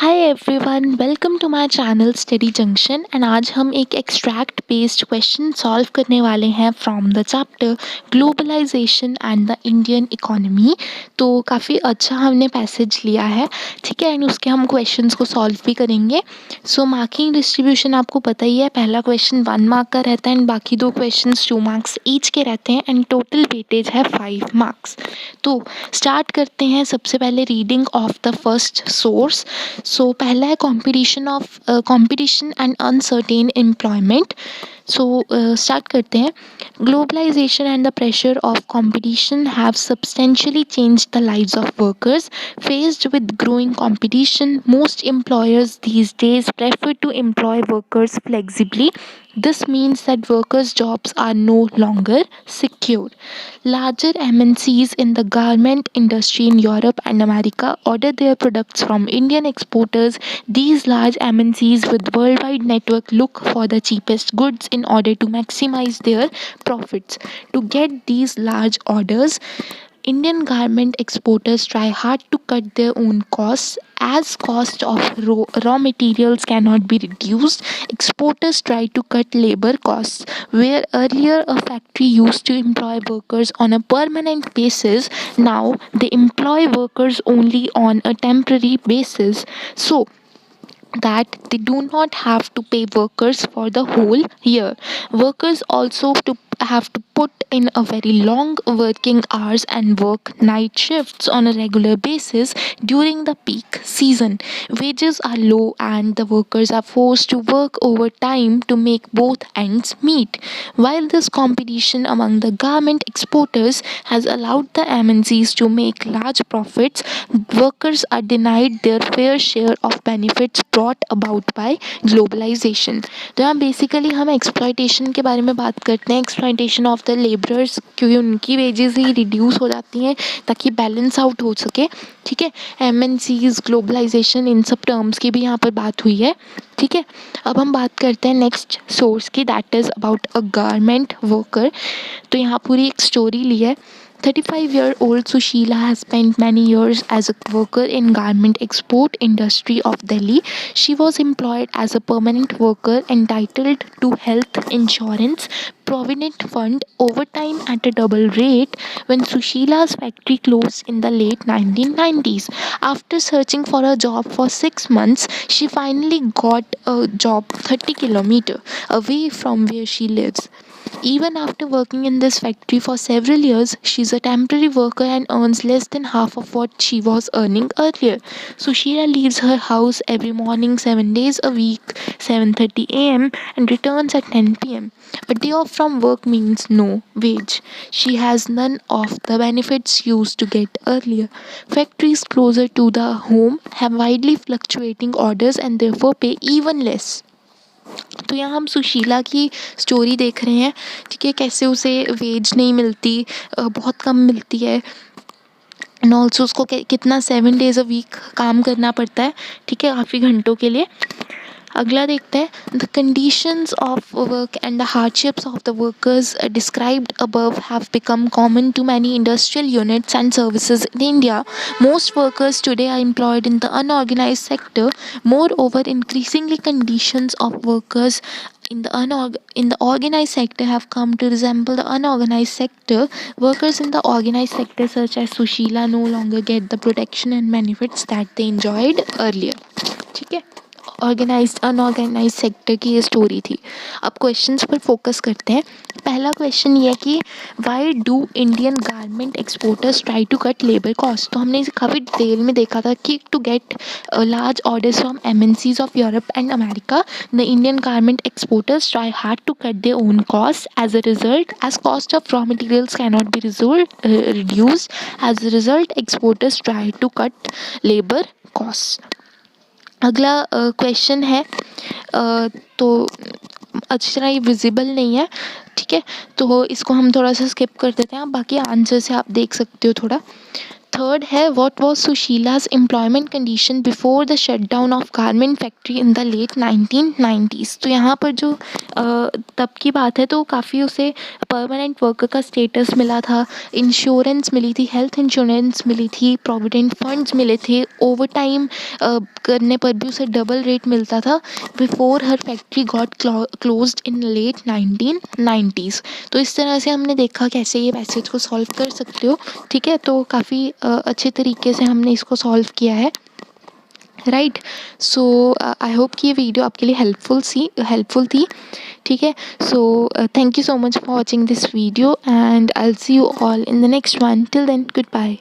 Hi everyone, welcome to my channel study junction. And आज हम एक एक्सट्रैक्ट बेस्ड क्वेश्चन सॉल्व करने वाले हैं from the chapter globalisation and the Indian economy. तो काफ़ी अच्छा हमने पैसेज लिया है, ठीक है। एंड उसके हम क्वेश्चंस को सॉल्व भी करेंगे। सो मार्किंग डिस्ट्रीब्यूशन आपको पता ही है, पहला क्वेश्चन 1 मार्क का रहता है एंड बाकी दो क्वेश्चन 2 मार्क्स ईच के रहते हैं एंड टोटल वेटेज है 5 मार्क्स। तो स्टार्ट करते हैं सबसे पहले reading of the first source. So पहला है competition and uncertain employment. So start करते हैं। Globalisation and the pressure of competition have substantially changed the lives of workers. Faced with growing competition, most employers these days prefer to employ workers flexibly. This means that workers' jobs are no longer secure. Larger MNCs in the garment industry in Europe and America order their products from Indian exporters. These large MNCs with worldwide network look for the cheapest goods in order to maximize their profits. To get these large orders, Indian garment exporters try hard to cut their own costs. As cost of raw materials cannot be reduced, exporters try to cut labor costs. Where earlier a factory used to employ workers on a permanent basis, now they employ workers only on a temporary basis, so that they do not have to pay workers for the whole year. Workers also have to put in a very long working hours and work night shifts on a regular basis during the peak season. Wages are low and the workers are forced to work overtime to make both ends meet. While this competition among the garment exporters has allowed the MNCs to make large profits, workers are denied their fair share of benefits brought about by globalisation. तो यहाँ basically हम exploitation के बारे में बात करते हैं, exploitation of the labourers, क्योंकि उनकी वेजेस ही रिड्यूस हो जाती हैं ताकि बैलेंस आउट हो सके, ठीक है। MNCs, ग्लोबलाइजेशन, इन सब टर्म्स की भी यहाँ पर बात हुई है, ठीक है। अब हम बात करते हैं नेक्स्ट सोर्स की, that is about a garment worker. तो यहाँ पूरी एक स्टोरी ली है। 35-year-old Sushila has spent many years as a worker in garment export industry of Delhi. She was employed as a permanent worker entitled to health insurance, provident fund, overtime at a double rate when Sushila's factory closed in the late 1990s. After searching for a job for 6 months, she finally got a job 30 kilometers away from where she lives. Even after working in this factory for several years, she's a temporary worker and earns less than half of what she was earning earlier. Sushila leaves her house every morning 7 days a week, 7:30 a.m. and returns at 10 p.m. A day off from work means no wage. She has none of the benefits she used to get earlier. Factories closer to the home have widely fluctuating orders and therefore pay even less. तो यहाँ हम सुशीला की story देख रहे हैं, ठीक है, कैसे उसे वेज नहीं मिलती, बहुत कम मिलती है एंड ऑल्सो उसको कितना 7 डेज अ वीक काम करना पड़ता है, ठीक है, काफ़ी घंटों के लिए। अगला देखते हैं, the conditions of work and the hardships of the workers described above have become common to many industrial units and services in India. Most workers today are employed in the unorganized sector. Moreover, increasingly conditions of workers in the organized sector have come to resemble the unorganized sector. Workers in the organized sector such as Sushila no longer get the protection and benefits that they enjoyed earlier. ठीक है, organised unorganised sector की ये story थी। अब questions पर focus करते हैं। पहला क्वेश्चन ये है कि why do Indian garment exporters try to cut labour cost. तो हमने इसे काफ़ी डिटेल में देखा था कि to get large orders from MNCs of Europe and America, the Indian garment exporters try hard to cut their own cost. As a result, as cost of raw materials cannot be reduced, as a result exporters try to cut labour cost. अगला question है, तो अच्छी तरह ये visible नहीं है, ठीक है, तो इसको हम थोड़ा सा स्किप कर देते हैं, बाकी आंसर से आप देख सकते हो थोड़ा. थर्ड है what was Sushila's employment condition before the shutdown of garment factory in the late 1990s। तो यहाँ पर जो तब की बात है तो काफ़ी उसे परमानेंट वर्कर का स्टेटस मिला था, इंश्योरेंस मिली थी, हेल्थ इंश्योरेंस मिली थी, प्रोविडेंट फंड्स मिले थे, ओवर टाइम करने पर भी उसे डबल रेट मिलता था before her factory got closed in late 1990s। तो इस तरह से हमने देखा कैसे ये पैसेज को सॉल्व कर सकते हो। ठीक है, तो काफ़ी अच्छे तरीके से हमने इसको सॉल्व किया है, राइट। सो आई होप कि ये वीडियो आपके लिए हेल्पफुल थी। ठीक है, so thank you so much for watching this video and I will see you all in the next one. Till then, good bye.